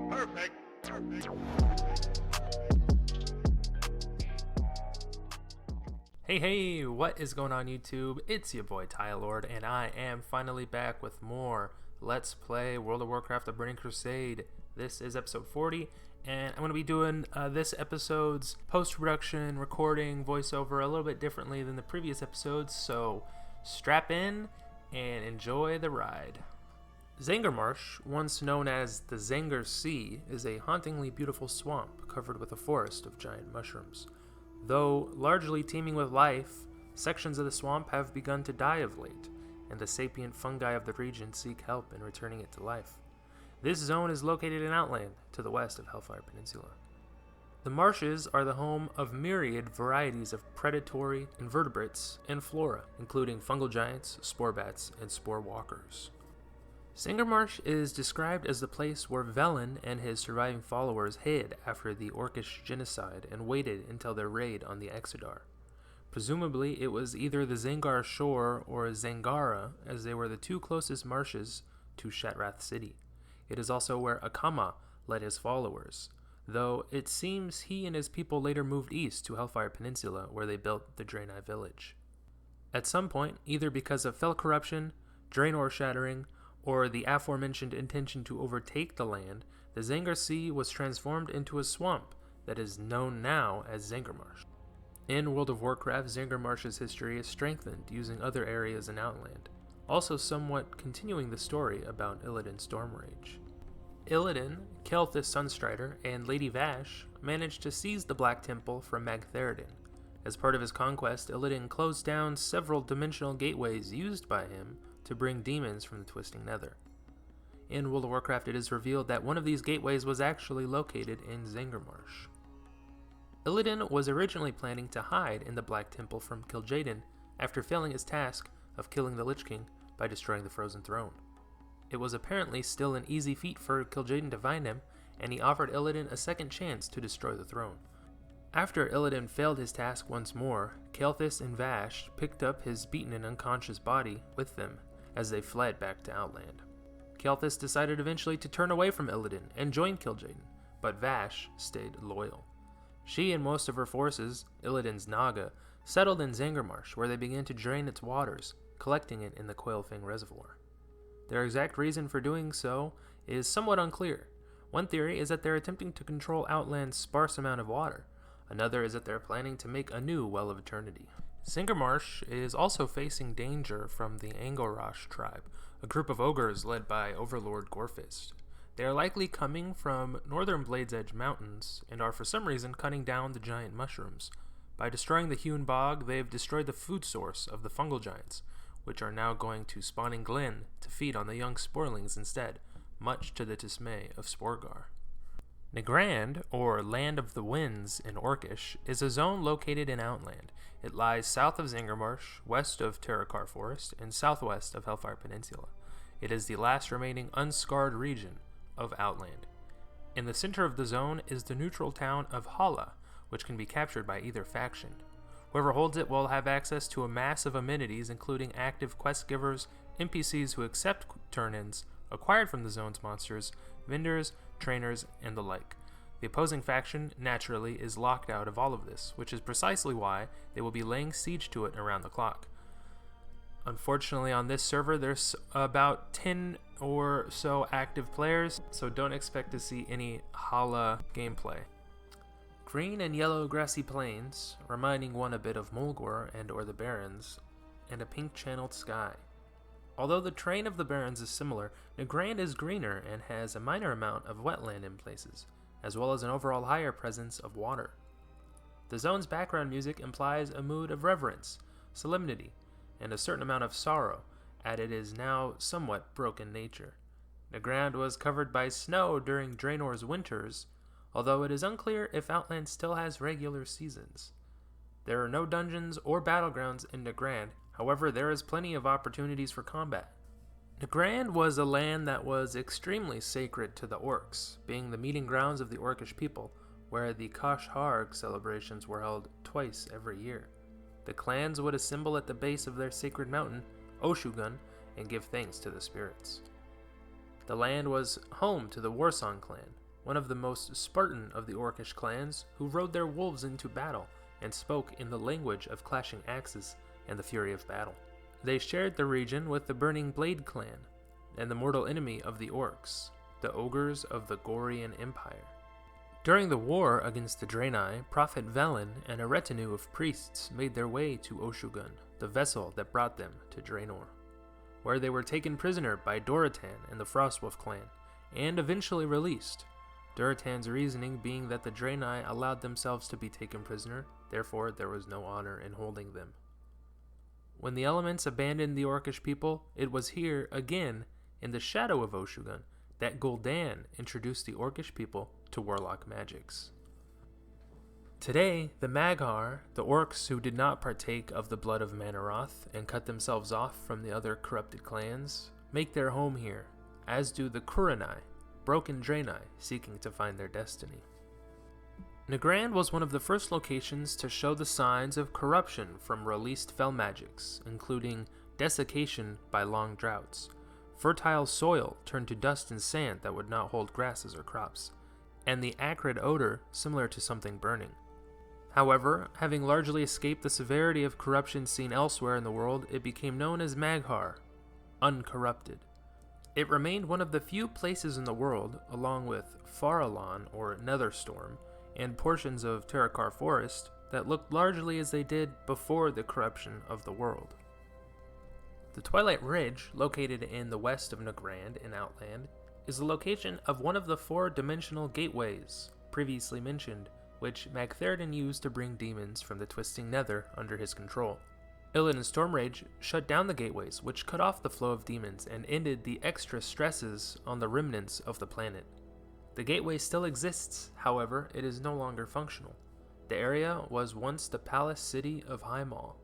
Perfect. Hey, what is going on YouTube? It's your boy Tylord, and I am finally back with more Let's Play World of Warcraft: The Burning Crusade. This is episode 40, and I'm going to be doing this episode's post-production, recording, voiceover a little bit differently than the previous episodes, so strap in and enjoy the ride. Zangarmarsh, once known as the Zangar Sea, is a hauntingly beautiful swamp covered with a forest of giant mushrooms. Though largely teeming with life, sections of the swamp have begun to die of late, and the sapient fungi of the region seek help in returning it to life. This zone is located in Outland, to the west of Hellfire Peninsula. The marshes are the home of myriad varieties of predatory invertebrates and flora, including fungal giants, spore bats, and spore walkers. Zangarmarsh is described as the place where Velen and his surviving followers hid after the Orcish genocide and waited until their raid on the Exodar. Presumably, it was either the Zangar Shore or Zangara, as they were the two closest marshes to Shattrath City. It is also where Akama led his followers, though it seems he and his people later moved east to Hellfire Peninsula, where they built the Draenei village. At some point, either because of fell corruption, Draenor shattering, or the aforementioned intention to overtake the land, the Zangar Sea was transformed into a swamp that is known now as Zangarmarsh. In World of Warcraft, Zangarmarsh's history is strengthened using other areas in Outland, also somewhat continuing the story about Illidan's Stormrage. Illidan, Kel'Thas Sunstrider, and Lady Vash managed to seize the Black Temple from Magtheridin. As part of his conquest, Illidan closed down several dimensional gateways used by him to bring demons from the Twisting Nether. In World of Warcraft, it is revealed that one of these gateways was actually located in Zangarmarsh. Illidan was originally planning to hide in the Black Temple from Kil'jaeden after failing his task of killing the Lich King by destroying the Frozen Throne. It was apparently still an easy feat for Kil'jaeden to find him, and he offered Illidan a second chance to destroy the throne. After Illidan failed his task once more, Kel'Thas and Vash picked up his beaten and unconscious body with them as they fled back to Outland. Kel'Thas decided eventually to turn away from Illidan and join Kil'jaeden, but Vash stayed loyal. She and most of her forces, Illidan's Naga, settled in Zangarmarsh, where they began to drain its waters, collecting it in the Coilfang Reservoir. Their exact reason for doing so is somewhat unclear. One theory is that they're attempting to control Outland's sparse amount of water. Another is that they're planning to make a new Well of Eternity. Zangarmarsh is also facing danger from the Angorosh tribe, a group of ogres led by Overlord Gorfist. They are likely coming from northern Blade's Edge Mountains and are for some reason cutting down the giant mushrooms. By destroying the Hewn Bog, they have destroyed the food source of the fungal giants, which are now going to Spawning Glen to feed on the young sporelings instead, much to the dismay of Sporgar. Nagrand, or Land of the Winds in Orcish, is a zone located in Outland. It lies south of Zangarmarsh, west of Terakar Forest, and southwest of Hellfire Peninsula. It is the last remaining unscarred region of Outland. In the center of the zone is the neutral town of Hala, which can be captured by either faction. Whoever holds it will have access to a mass of amenities, including active quest givers, NPCs who accept turn-ins acquired from the zone's monsters, vendors, trainers, and the like. The opposing faction, naturally, is locked out of all of this, which is precisely why they will be laying siege to it around the clock. Unfortunately, on this server, there's about 10 or so active players, so don't expect to see any Hala gameplay. Green and yellow grassy plains, reminding one a bit of Mulgore and or the Barrens, and a pink-channeled sky. Although the terrain of the Barrens is similar, Nagrand is greener and has a minor amount of wetland in places, as well as an overall higher presence of water. The zone's background music implies a mood of reverence, solemnity, and a certain amount of sorrow at it is now somewhat broken nature. Nagrand was covered by snow during Draenor's winters, although it is unclear if Outland still has regular seasons. There are no dungeons or battlegrounds in Nagrand, however there is plenty of opportunities for combat. Nagrand was a land that was extremely sacred to the orcs, being the meeting grounds of the orcish people, where the Kosh-Harg celebrations were held twice every year. The clans would assemble at the base of their sacred mountain, Oshugun, and give thanks to the spirits. The land was home to the Warsong clan, one of the most Spartan of the Orcish clans, who rode their wolves into battle and spoke in the language of clashing axes and the fury of battle. They shared the region with the Burning Blade clan and the mortal enemy of the orcs, the ogres of the Gorian Empire. During the war against the Draenei, Prophet Velen and a retinue of priests made their way to Oshugun, the vessel that brought them to Draenor, where they were taken prisoner by Doratan and the Frostwolf clan, and eventually released. Duratan's reasoning being that the Draenei allowed themselves to be taken prisoner, therefore there was no honor in holding them. When the elements abandoned the Orcish people, it was here, again, in the shadow of Oshugun, that Gul'dan introduced the Orcish people to warlock magics. Today, the Mag'har, the orcs who did not partake of the blood of Manaroth and cut themselves off from the other corrupted clans, make their home here, as do the Kuranai, broken Draenei seeking to find their destiny. Nagrand was one of the first locations to show the signs of corruption from released fel magics, including desiccation by long droughts, fertile soil turned to dust and sand that would not hold grasses or crops, and the acrid odor similar to something burning. However, having largely escaped the severity of corruption seen elsewhere in the world, it became known as Mag'har, uncorrupted. It remained one of the few places in the world, along with Farallon or Netherstorm, and portions of Terakar Forest, that looked largely as they did before the corruption of the world. The Twilight Ridge, located in the west of Nagrand in Outland, is the location of one of the 4-dimensional gateways previously mentioned, which Magtheridon used to bring demons from the Twisting Nether under his control. Illidan and Stormrage shut down the gateways, which cut off the flow of demons and ended the extra stresses on the remnants of the planet. The gateway still exists, however, it is no longer functional. The area was once the palace city of Highmaul.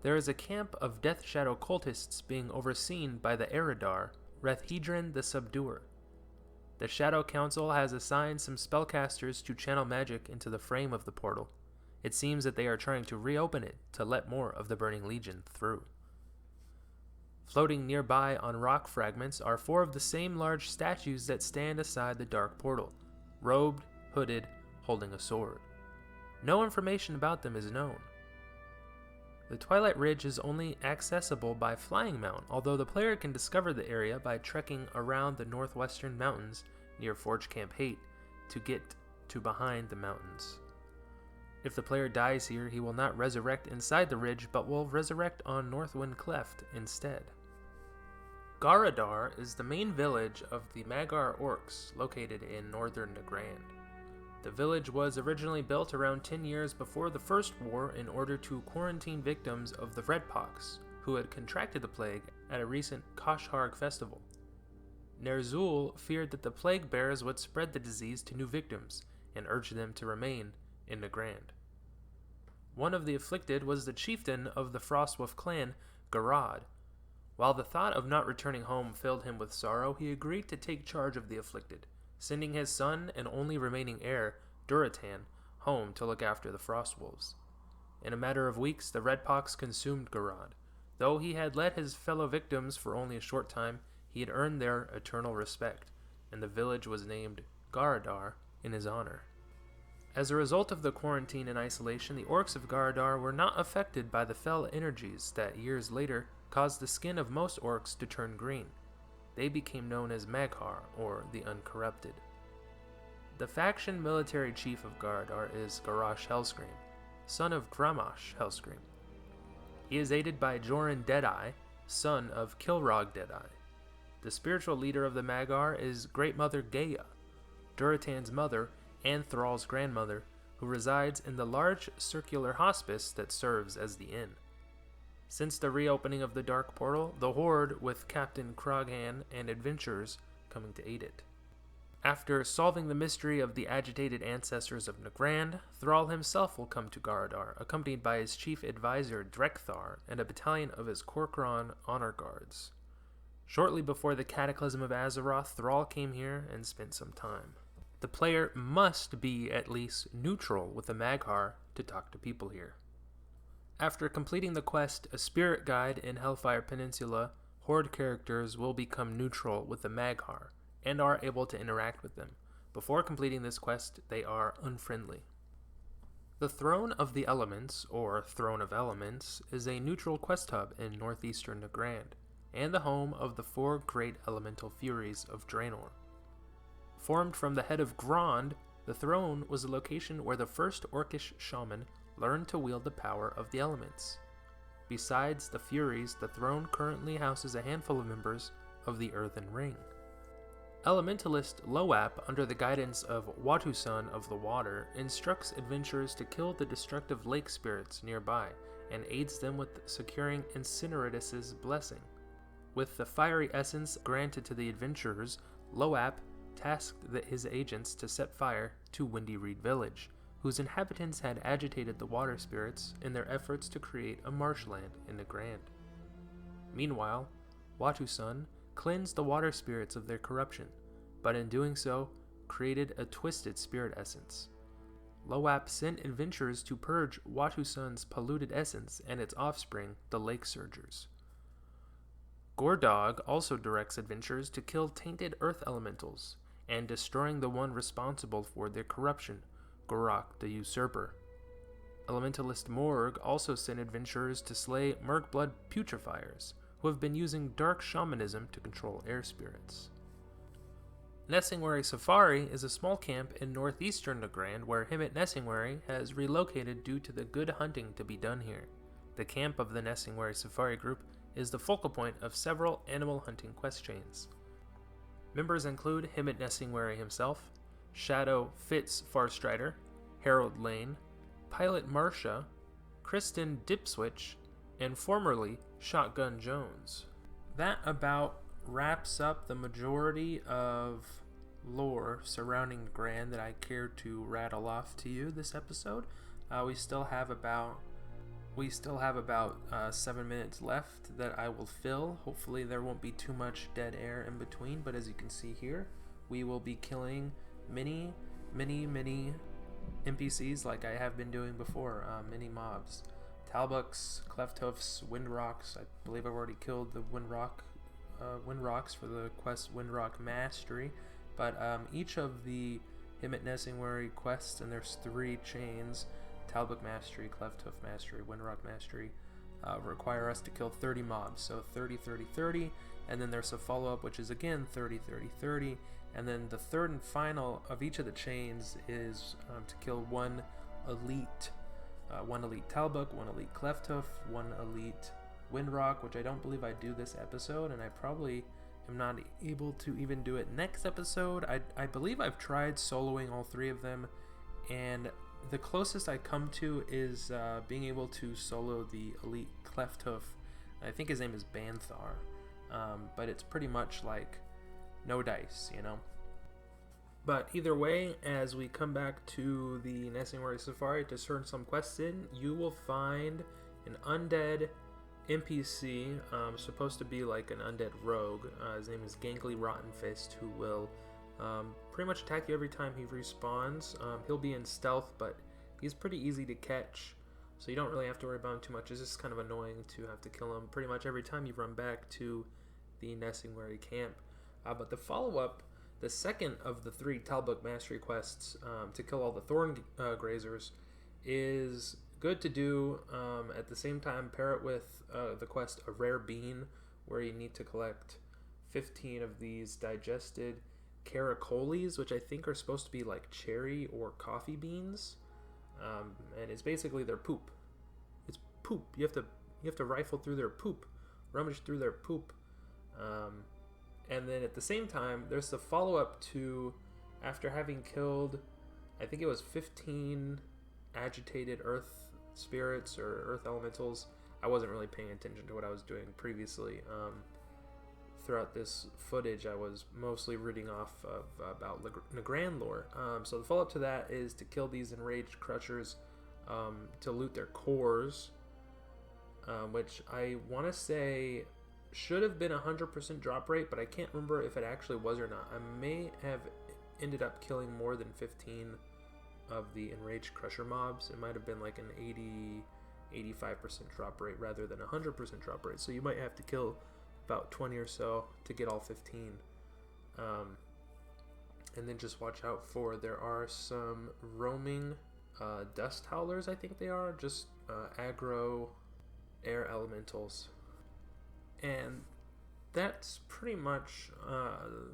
There is a camp of Death Shadow cultists being overseen by the Eridar, Rethedrin the Subduer. The Shadow Council has assigned some spellcasters to channel magic into the frame of the portal. It seems that they are trying to reopen it to let more of the Burning Legion through. Floating nearby on rock fragments are 4 of the same large statues that stand aside the dark portal, robed, hooded, holding a sword. No information about them is known. The Twilight Ridge is only accessible by flying mount, although the player can discover the area by trekking around the northwestern mountains near Forge Camp Hate to get to behind the mountains. If the player dies here, he will not resurrect inside the ridge, but will resurrect on Northwind Cleft instead. Garadar is the main village of the Mag'har orcs located in northern Nagrand. The village was originally built around 10 years before the First War in order to quarantine victims of the Redpox, who had contracted the plague at a recent Kosh'harg festival. Ner'zhul feared that the plague bearers would spread the disease to new victims and urged them to remain in Nagrand. One of the afflicted was the chieftain of the Frostwolf clan, Garad. While the thought of not returning home filled him with sorrow, he agreed to take charge of the afflicted, sending his son and only remaining heir, Duratan, home to look after the Frostwolves. In a matter of weeks, the Redpox consumed Garad. Though he had led his fellow victims for only a short time, he had earned their eternal respect, and the village was named Garadar in his honor. As a result of the quarantine and isolation, the orcs of Garadar were not affected by the fell energies that years later caused the skin of most orcs to turn green. They became known as Mag'har, or the Uncorrupted. The faction military chief of Garadar is Garrosh Hellscream, son of Grom'Gol Hellscream. He is aided by Joran Deadeye, son of Kilrog Deadeye. The spiritual leader of the Mag'har is Great Mother Gaia, Duratan's mother and Thrall's grandmother, who resides in the large circular hospice that serves as the inn. Since the reopening of the Dark Portal, the Horde, with Captain Kroghan and adventurers coming to aid it. After solving the mystery of the agitated ancestors of Nagrand, Thrall himself will come to Garadar, accompanied by his chief advisor Drekthar and a battalion of his Kor'kron honor guards. Shortly before the Cataclysm of Azeroth, Thrall came here and spent some time. The player must be at least neutral with the Mag'har to talk to people here. After completing the quest, A Spirit Guide in Hellfire Peninsula, Horde characters will become neutral with the Mag'har and are able to interact with them. Before completing this quest, they are unfriendly. The Throne of the Elements, or Throne of Elements, is a neutral quest hub in northeastern Nagrand, and the home of the 4 great elemental furies of Draenor. Formed from the head of Grom'Gol, the throne was a location where the first Orcish shaman learned to wield the power of the elements. Besides the Furies, the throne currently houses a handful of members of the Earthen Ring. Elementalist Loap, under the guidance of Watusan of the Water, instructs adventurers to kill the destructive lake spirits nearby and aids them with securing Incineratus's blessing. With the fiery essence granted to the adventurers, Loap tasked his agents to set fire to Windy Reed Village, whose inhabitants had agitated the water spirits in their efforts to create a marshland in Nagrand. Meanwhile, Watusan cleansed the water spirits of their corruption, but in doing so, created a twisted spirit essence. Loap sent adventurers to purge Watusan's polluted essence and its offspring, the Lake Surgers. Gordog also directs adventurers to kill tainted earth elementals, and destroying the one responsible for their corruption, Gorak the Usurper. Elementalist Morg also sent adventurers to slay Merkblood Putrefiers, who have been using dark shamanism to control air spirits. Nessingwary Safari is a small camp in northeastern Nagrand where Himmet Nessingwary has relocated due to the good hunting to be done here. The camp of the Nessingwary Safari group is the focal point of several animal hunting quest chains. Members include Himmet Nessingwary himself, Shadow Fitz Farstrider, Harold Lane, Pilot Marcia, Kristen Dipswitch, and formerly Shotgun Jones. That about wraps up the majority of lore surrounding Nagrand that I cared to rattle off to you this episode. We still have about 7 minutes left that I will fill. Hopefully there won't be too much dead air in between, but as you can see here, we will be killing many NPCs like I have been doing before, many mobs. Talbuks, Clefthoofs, Windrocks. I believe I've already killed the Windrocks for the quest Windrock Mastery, but each of the Himmet Nessingwary quests, and there's 3 chains, Talbuk Mastery, Clefthoof Mastery, Windrock Mastery, require us to kill 30 mobs, so 30, 30, 30, and then there's a follow-up which is again 30, 30, 30, and then the third and final of each of the chains is to kill one elite Talbuk, one elite Clefthoof, one elite Windrock, which I don't believe I do this episode, and I probably am not able to even do it next episode. I believe I've tried soloing all 3 of them, and the closest I come to is being able to solo the elite Clefthoof. I think his name is Banthar, but it's pretty much like no dice, you know. But either way, as we come back to the Nessingwary Safari to turn some quests in, you will find an undead NPC, supposed to be like an undead rogue. His name is Gangly Rottenfist, who will pretty much attack you every time he respawns. He'll be in stealth, but he's pretty easy to catch, so you don't really have to worry about him too much. It's just kind of annoying to have to kill him pretty much every time you run back to the Nessingwary camp. But the follow-up, the second of the 3 Talbuk Mastery quests, to kill all the Thorn Grazers, is good to do. At the same time, pair it with the quest A Rare Bean, where you need to collect 15 of these digested caracoles, which I think are supposed to be like cherry or coffee beans, and it's basically their poop. It's poop. You have to rifle through their poop, rummage through their poop, and then at the same time, there's the follow-up to, after having killed, I think it was 15 agitated earth spirits or earth elementals. I wasn't really paying attention to what I was doing previously. Throughout this footage, I was mostly reading off of about Nagrand lore. So the follow-up to that is to kill these enraged crushers, to loot their cores, which I want to say should have been 100% drop rate, but I can't remember if it actually was or not. I may have ended up killing more than 15 of the enraged crusher mobs. It might have been like an 85% drop rate rather than 100% drop rate, so you might have to kill about 20 or so to get all 15. And then just watch out for, there are some roaming dust howlers, I think they are, just aggro air elementals. And that's pretty much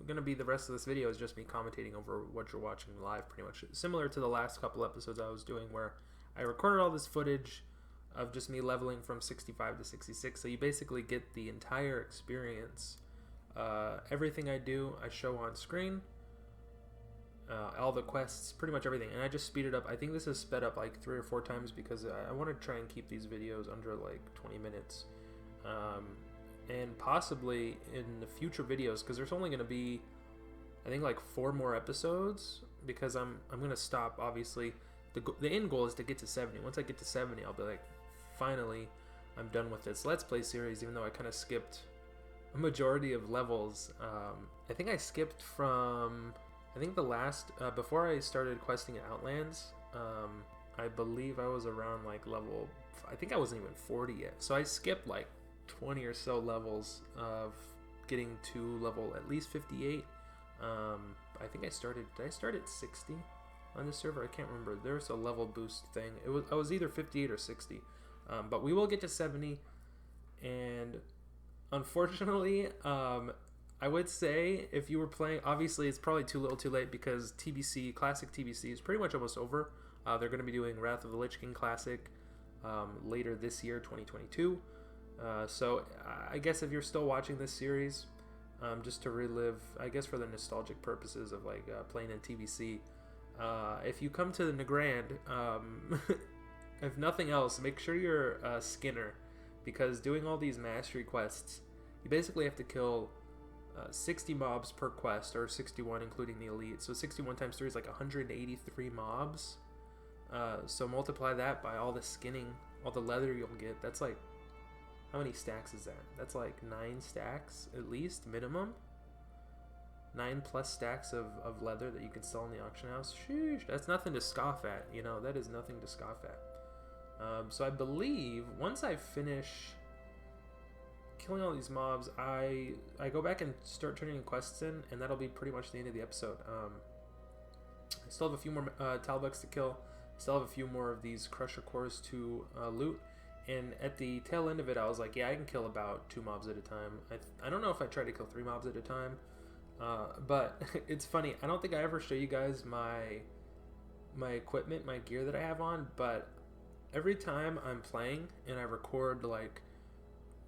going to be the rest of this video, is just me commentating over what you're watching live, pretty much. Similar to the last couple episodes I was doing, where I recorded all this footage of just me leveling from 65 to 66, so you basically get the entire experience. Everything I do, I show on screen. All the quests, pretty much everything, and I just speed it up. I think this is sped up like 3 or 4 times because I want to try and keep these videos under like 20 minutes, and possibly in the future videos, because there's only going to be, I think, like 4 more episodes, because I'm going to stop. Obviously the end goal is to get to 70. Once I get to 70, I'll be like, finally I'm done with this Let's Play series, even though I kind of skipped a majority of levels. I think I skipped from, I think the last, before I started questing Outlands, I believe I was around like level, I think I wasn't even 40 yet. So I skipped like 20 or so levels of getting to level at least 58. I think did I start at 60 on this server? I can't remember. There's a level boost thing. I was either 58 or 60. But we will get to 70. And unfortunately, I would say if you were playing, obviously it's probably too little too late, because TBC, Classic TBC is pretty much almost over. They're going to be doing Wrath of the Lich King Classic later this year, 2022. So I guess if you're still watching this series, just to relive, I guess for the nostalgic purposes of like playing in TBC, if you come to the Nagrand, if nothing else, make sure you're a Skinner, because doing all these mastery quests, you basically have to kill 60 mobs per quest, or 61 including the elite. So 61 times 3 is like 183 mobs. So multiply that by all the skinning, all the leather you'll get. That's like, how many stacks is that? That's like 9 stacks at least, minimum. 9+ stacks of leather that you can sell in the auction house. Sheesh, that's nothing to scoff at, you know, that is nothing to scoff at. So I believe once I finish killing all these mobs, I go back and start turning quests in, and that'll be pretty much the end of the episode. I still have a few more Talbuks to kill. Still have a few more of these Crusher Cores to loot. And at the tail end of it, I was like, yeah, I can kill about 2 mobs at a time. I don't know if I try to kill 3 mobs at a time. But it's funny. I don't think I ever show you guys my equipment, my gear that I have on. But every time I'm playing and I record like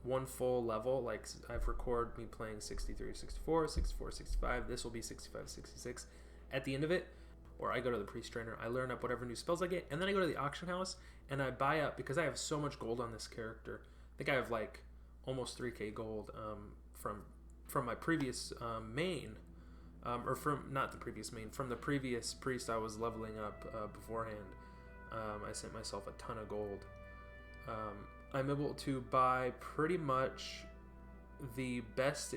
one full level, like I've recorded me playing 63, 64, 64, 65. This will be 65, 66. At the end of it, or I go to the priest trainer, I learn up whatever new spells I get, and then I go to the auction house and I buy up, because I have so much gold on this character. I think I have like almost 3k gold from my previous main, or from, not the previous main, from the previous priest I was leveling up beforehand. I sent myself a ton of gold. I'm able to buy pretty much the best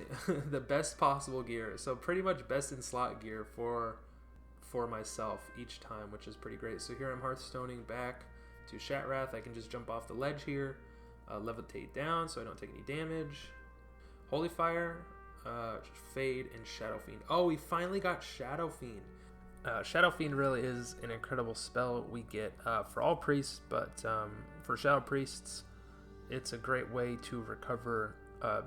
the best possible gear, so pretty much best in slot gear for myself each time, which is pretty great. So here I'm Hearthstoning back to Shatrath. I can just jump off the ledge here, levitate down so I don't take any damage. Holy Fire, Fade, and Shadow Fiend. Oh, we finally got Shadow Fiend. Shadow Fiend really is an incredible spell we get for all priests, but for Shadow Priests, it's a great way to recover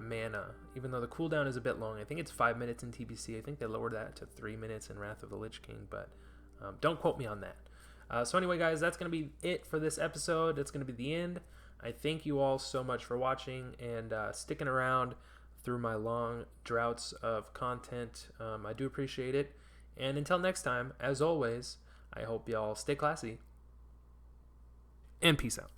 mana, even though the cooldown is a bit long. I think it's 5 minutes in TBC. I think they lowered that to 3 minutes in Wrath of the Lich King, but don't quote me on that. So anyway, guys, that's going to be it for this episode. That's going to be the end. I thank you all so much for watching and sticking around through my long droughts of content. I do appreciate it. And until next time, as always, I hope y'all stay classy and peace out.